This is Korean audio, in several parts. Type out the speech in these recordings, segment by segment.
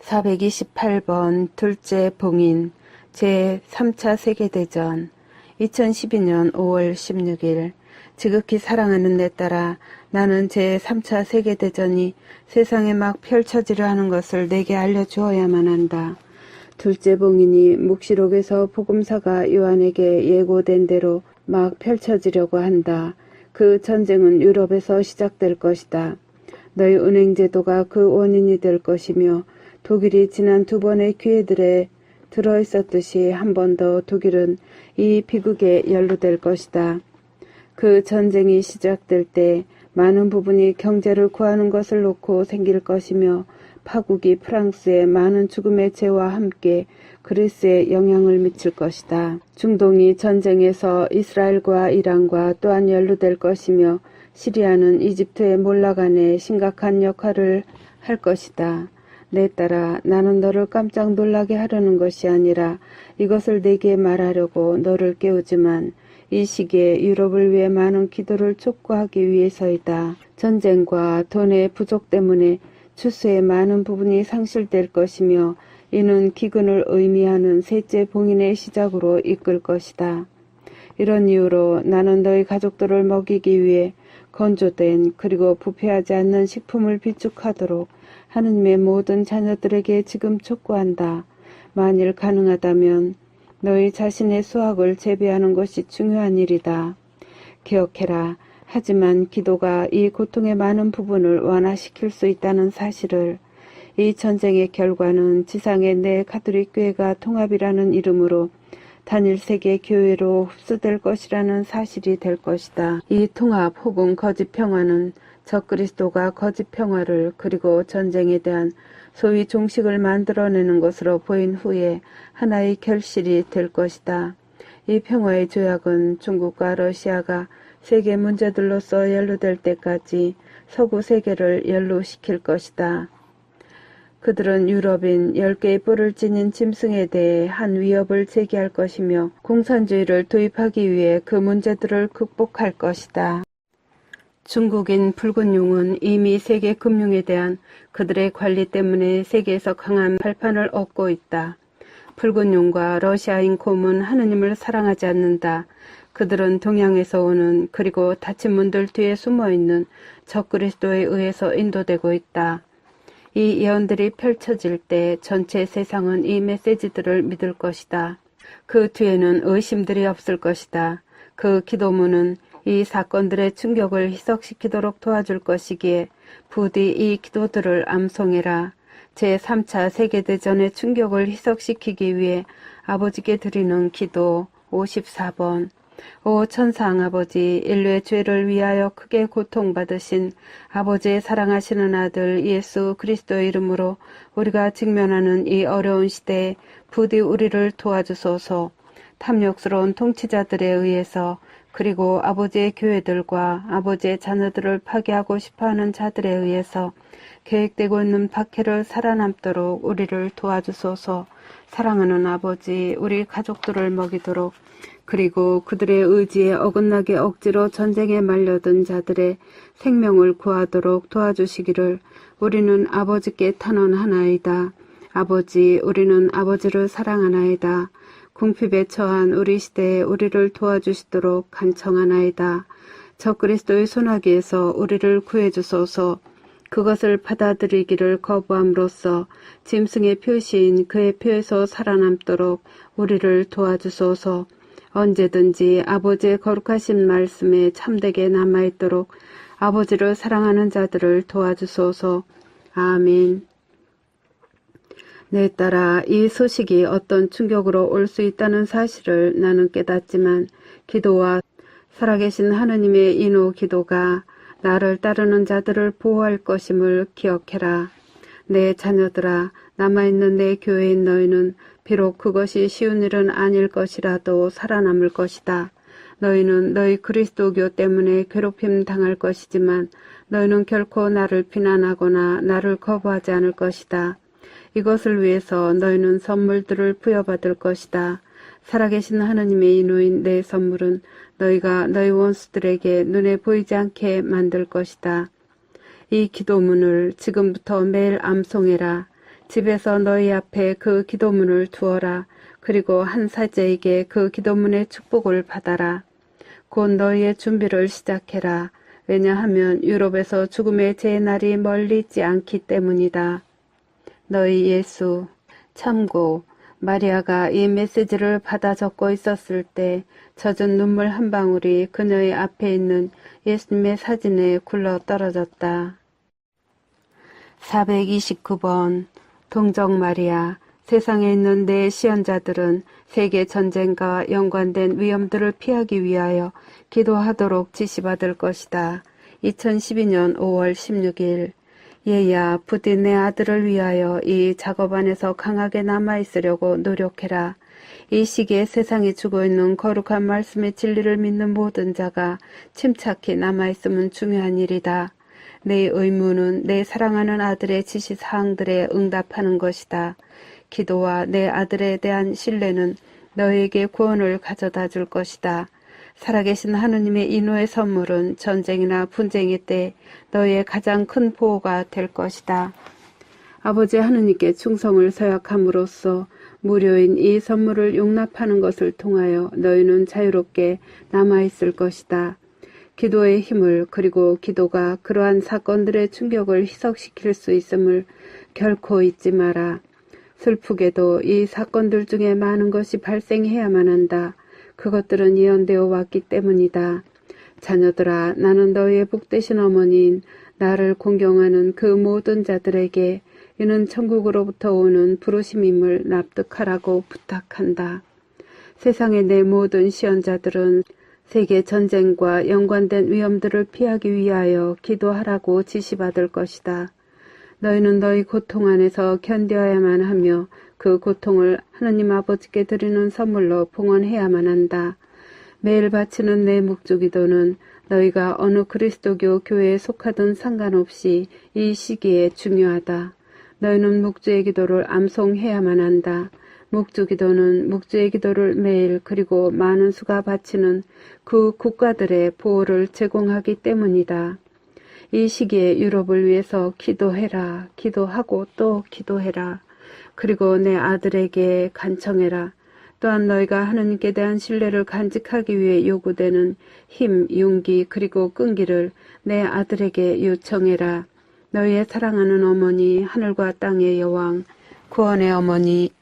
428번 둘째 봉인 제3차 세계대전 2012년 5월 16일 지극히 사랑하는 내 딸아, 나는 제3차 세계대전이 세상에 막 펼쳐지려 하는 것을 내게 알려주어야만 한다. 둘째 봉인이 묵시록에서 복음사가 요한에게 예고된 대로 막 펼쳐지려고 한다. 그 전쟁은 유럽에서 시작될 것이다. 너희 은행제도가 그 원인이 될 것이며 독일이 지난 2번의 기회들에 들어있었듯이 한 번 더 독일은 이 비극에 연루될 것이다. 그 전쟁이 시작될 때 많은 부분이 경제를 구하는 것을 놓고 생길 것이며 파국이 프랑스의 많은 죽음의 죄와 함께 그리스에 영향을 미칠 것이다. 중동이 전쟁에서 이스라엘과 이란과 또한 연루될 것이며 시리아는 이집트의 몰락안에 심각한 역할을 할 것이다. 내 딸아, 나는 너를 깜짝 놀라게 하려는 것이 아니라 이것을 내게 말하려고 너를 깨우지만 이 시기에 유럽을 위해 많은 기도를 촉구하기 위해서이다. 전쟁과 돈의 부족 때문에 추수의 많은 부분이 상실될 것이며 이는 기근을 의미하는 셋째 봉인의 시작으로 이끌 것이다. 이런 이유로 나는 너희 가족들을 먹이기 위해 건조된 그리고 부패하지 않는 식품을 비축하도록 하느님의 모든 자녀들에게 지금 촉구한다. 만일 가능하다면 너희 자신의 수확을 재배하는 것이 중요한 일이다. 기억해라. 하지만 기도가 이 고통의 많은 부분을 완화시킬 수 있다는 사실을, 이 전쟁의 결과는 지상의 내 가톨릭 교회가 통합이라는 이름으로 단일 세계 교회로 흡수될 것이라는 사실이 될 것이다. 이 통합 혹은 거짓 평화는 적그리스도가 거짓 평화를 그리고 전쟁에 대한 소위 종식을 만들어내는 것으로 보인 후에 하나의 결실이 될 것이다. 이 평화의 조약은 중국과 러시아가 세계 문제들로서 연루될 때까지 서구 세계를 연루시킬 것이다. 그들은 유럽인 10개의 뿔을 지닌 짐승에 대해 한 위협을 제기할 것이며 공산주의를 도입하기 위해 그 문제들을 극복할 것이다. 중국인 붉은 용은 이미 세계 금융에 대한 그들의 관리 때문에 세계에서 강한 발판을 얻고 있다. 붉은 용과 러시아인 곰은 하느님을 사랑하지 않는다. 그들은 동양에서 오는 그리고 닫힌 문들 뒤에 숨어있는 적그리스도에 의해서 인도되고 있다. 이 예언들이 펼쳐질 때 전체 세상은 이 메시지들을 믿을 것이다. 그 뒤에는 의심들이 없을 것이다. 그 기도문은 이 사건들의 충격을 희석시키도록 도와줄 것이기에 부디 이 기도들을 암송해라. 제3차 세계대전의 충격을 희석시키기 위해 아버지께 드리는 기도 54번. 오 천상 아버지, 인류의 죄를 위하여 크게 고통받으신 아버지의 사랑하시는 아들 예수 그리스도의 이름으로 우리가 직면하는 이 어려운 시대에 부디 우리를 도와주소서. 탐욕스러운 통치자들에 의해서 그리고 아버지의 교회들과 아버지의 자녀들을 파괴하고 싶어하는 자들에 의해서 계획되고 있는 박해를 살아남도록 우리를 도와주소서. 사랑하는 아버지, 우리 가족들을 먹이도록 그리고 그들의 의지에 어긋나게 억지로 전쟁에 말려든 자들의 생명을 구하도록 도와주시기를 우리는 아버지께 탄원하나이다. 아버지, 우리는 아버지를 사랑하나이다. 궁핍에 처한 우리 시대에 우리를 도와주시도록 간청하나이다. 적그리스도의 소나기에서 우리를 구해주소서. 그것을 받아들이기를 거부함으로써 짐승의 표시인 그의 표에서 살아남도록 우리를 도와주소서. 언제든지 아버지의 거룩하신 말씀에 참되게 남아있도록 아버지를 사랑하는 자들을 도와주소서. 아멘. 내 딸아, 이 소식이 어떤 충격으로 올 수 있다는 사실을 나는 깨닫지만 기도와 살아계신 하느님의 인호 기도가 나를 따르는 자들을 보호할 것임을 기억해라. 내 자녀들아, 남아있는 내 교회인 너희는 비록 그것이 쉬운 일은 아닐 것이라도 살아남을 것이다. 너희는 너희 그리스도교 때문에 괴롭힘 당할 것이지만 너희는 결코 나를 비난하거나 나를 거부하지 않을 것이다. 이것을 위해서 너희는 선물들을 부여받을 것이다. 살아계신 하느님의 인호인 내 선물은 너희가 너희 원수들에게 눈에 보이지 않게 만들 것이다. 이 기도문을 지금부터 매일 암송해라. 집에서 너희 앞에 그 기도문을 두어라. 그리고 한 사제에게 그 기도문의 축복을 받아라. 곧 너희의 준비를 시작해라. 왜냐하면 유럽에서 죽음의 제 날이 멀리 있지 않기 때문이다. 너희 예수. 참고 마리아가 이 메시지를 받아 적고 있었을 때 젖은 눈물 한 방울이 그녀의 앞에 있는 예수님의 사진에 굴러 떨어졌다. 429번 동정 마리아. 세상에 있는 내 시연자들은 세계 전쟁과 연관된 위험들을 피하기 위하여 기도하도록 지시받을 것이다. 2012년 5월 16일. 얘야, 부디 내 아들을 위하여 이 작업 안에서 강하게 남아있으려고 노력해라. 이 시기에 세상이 주고 있는 거룩한 말씀의 진리를 믿는 모든 자가 침착히 남아있으면 중요한 일이다. 내 의무는 내 사랑하는 아들의 지시사항들에 응답하는 것이다. 기도와 내 아들에 대한 신뢰는 너에게 구원을 가져다 줄 것이다. 살아계신 하느님의 인호의 선물은 전쟁이나 분쟁의 때 너희의 가장 큰 보호가 될 것이다. 아버지 하느님께 충성을 서약함으로써 무료인 이 선물을 용납하는 것을 통하여 너희는 자유롭게 남아있을 것이다. 기도의 힘을 그리고 기도가 그러한 사건들의 충격을 희석시킬 수 있음을 결코 잊지 마라. 슬프게도 이 사건들 중에 많은 것이 발생해야만 한다. 그것들은 예언되어 왔기 때문이다. 자녀들아, 나는 너희의 복되신 어머니인 나를 공경하는 그 모든 자들에게 이는 천국으로부터 오는 부르심임을 납득하라고 부탁한다. 세상의 내 모든 시연자들은 세계 전쟁과 연관된 위험들을 피하기 위하여 기도하라고 지시받을 것이다. 너희는 너희 고통 안에서 견뎌야만 하며 그 고통을 하느님 아버지께 드리는 선물로 봉헌해야만 한다. 매일 바치는 내 묵주기도는 너희가 어느 그리스도교 교회에 속하든 상관없이 이 시기에 중요하다. 너희는 묵주의 기도를 암송해야만 한다. 묵주기도는 묵주의 기도를 매일 그리고 많은 수가 바치는 그 국가들의 보호를 제공하기 때문이다. 이 시기에 유럽을 위해서 기도해라. 기도하고 또 기도해라. 그리고 내 아들에게 간청해라. 또한 너희가 하느님께 대한 신뢰를 간직하기 위해 요구되는 힘, 용기 그리고 끈기를 내 아들에게 요청해라. 너희의 사랑하는 어머니, 하늘과 땅의 여왕, 구원의 어머니.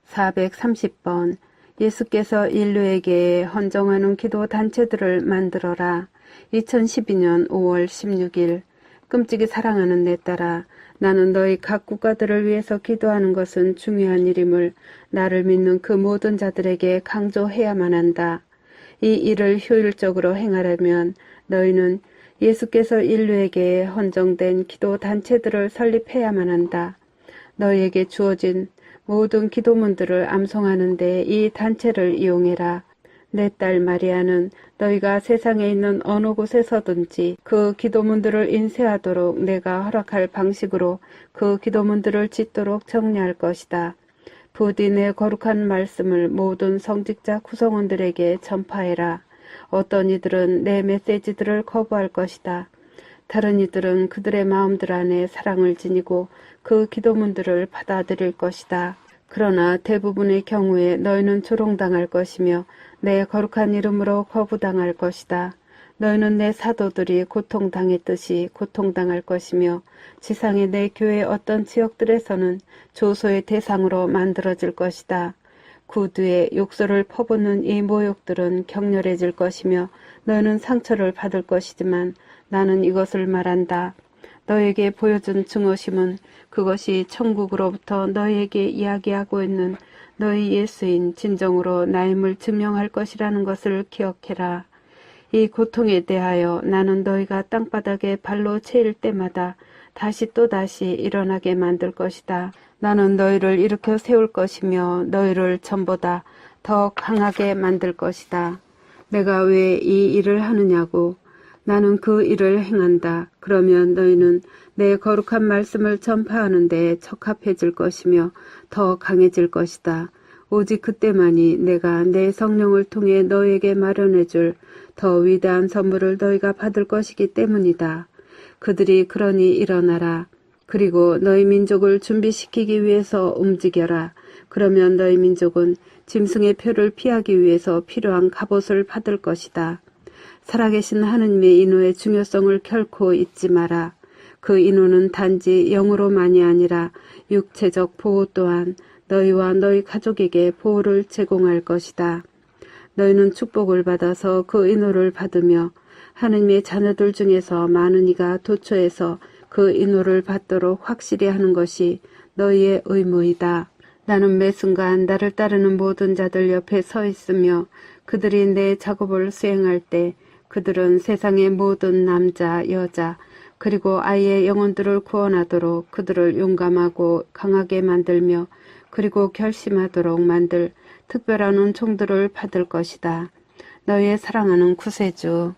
430번 예수께서 인류에게 헌정하는 기도 단체들을 만들어라. 2012년 5월 16일. 끔찍이 사랑하는 내 딸아, 나는 너희 각 국가들을 위해서 기도하는 것은 중요한 일임을 나를 믿는 그 모든 자들에게 강조해야만 한다. 이 일을 효율적으로 행하려면 너희는 예수께서 인류에게 헌정된 기도 단체들을 설립해야만 한다. 너희에게 주어진 모든 기도문들을 암송하는데 이 단체를 이용해라. 내 딸 마리아는 너희가 세상에 있는 어느 곳에서든지 그 기도문들을 인쇄하도록 내가 허락할 방식으로 그 기도문들을 짓도록 정리할 것이다. 부디 내 거룩한 말씀을 모든 성직자 구성원들에게 전파해라. 어떤 이들은 내 메시지들을 거부할 것이다. 다른 이들은 그들의 마음들 안에 사랑을 지니고 그 기도문들을 받아들일 것이다. 그러나 대부분의 경우에 너희는 조롱당할 것이며 내 거룩한 이름으로 거부당할 것이다. 너희는 내 사도들이 고통당했듯이 고통당할 것이며 지상의 내 교회 어떤 지역들에서는 조소의 대상으로 만들어질 것이다. 구두에 욕설을 퍼붓는 이 모욕들은 격렬해질 것이며 너희는 상처를 받을 것이지만 나는 이것을 말한다. 너에게 보여준 증오심은 그것이 천국으로부터 너희에게 이야기하고 있는 너희 예수인 진정으로 나임을 증명할 것이라는 것을 기억해라. 이 고통에 대하여 나는 너희가 땅바닥에 발로 채일 때마다 다시 또다시 일어나게 만들 것이다. 나는 너희를 일으켜 세울 것이며 너희를 전보다 더 강하게 만들 것이다. 내가 왜 이 일을 하느냐고. 나는 그 일을 행한다. 그러면 너희는 내 거룩한 말씀을 전파하는 데 적합해질 것이며 더 강해질 것이다. 오직 그때만이 내가 내 성령을 통해 너희에게 마련해 줄 더 위대한 선물을 너희가 받을 것이기 때문이다. 그들이 그러니 일어나라. 그리고 너희 민족을 준비시키기 위해서 움직여라. 그러면 너희 민족은 짐승의 표를 피하기 위해서 필요한 갑옷을 받을 것이다. 살아계신 하느님의 인호의 중요성을 결코 잊지 마라. 그 인호는 단지 영으로만이 아니라 육체적 보호 또한 너희와 너희 가족에게 보호를 제공할 것이다. 너희는 축복을 받아서 그 인호를 받으며 하느님의 자녀들 중에서 많은 이가 도처에서 그 인호를 받도록 확실히 하는 것이 너희의 의무이다. 나는 매 순간 나를 따르는 모든 자들 옆에 서 있으며 그들이 내 작업을 수행할 때 그들은 세상의 모든 남자, 여자, 그리고 아이의 영혼들을 구원하도록 그들을 용감하고 강하게 만들며 그리고 결심하도록 만들 특별한 은총들을 받을 것이다. 너희의 사랑하는 구세주